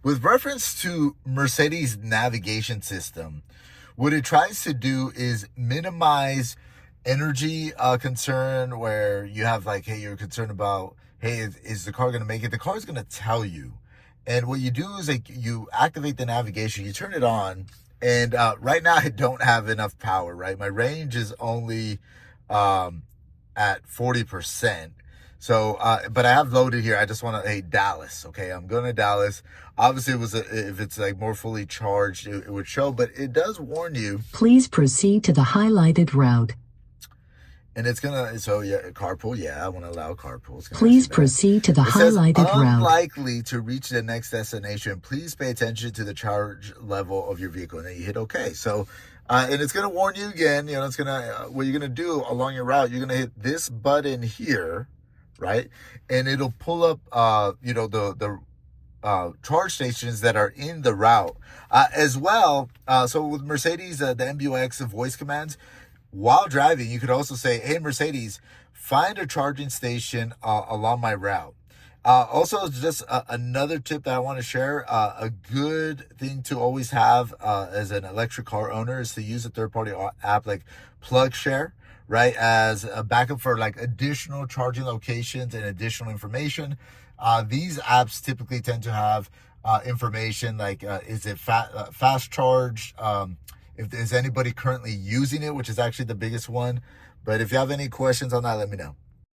With reference to Mercedes navigation system, what it tries to do is minimize energy concern, where you have like, hey, you're concerned about, hey, is the car going to make it? The car is going to tell you. And what you do is like you activate the navigation, you turn it on, and right now I don't have enough power, right? My range is only at 40%. So, but I have loaded here. I just want to, hey, Dallas. Okay, I'm going to Dallas. Obviously, if it's like more fully charged, it would show, but it does warn you. Please proceed to the highlighted route. And it's gonna, so yeah, carpool. Yeah, I want to allow carpools. Please proceed to the highlighted route. Unlikely to reach the next destination. Please pay attention to the charge level of your vehicle. And then you hit OK. So, and it's gonna warn you again. You know, it's gonna what you're gonna do along your route. You're gonna hit this button here, right? And it'll pull up, you know, the charge stations that are in the route as well. So with Mercedes, the MBUX voice commands. While driving, you could also say, hey, Mercedes, find a charging station along my route. Also, just another tip that I want to share, a good thing to always have as an electric car owner is to use a third-party app like PlugShare, right, as a backup for like additional charging locations and additional information. These apps typically tend to have information like, is it fast charged? If there's anybody currently using it, which is actually the biggest one. But if you have any questions on that, let me know.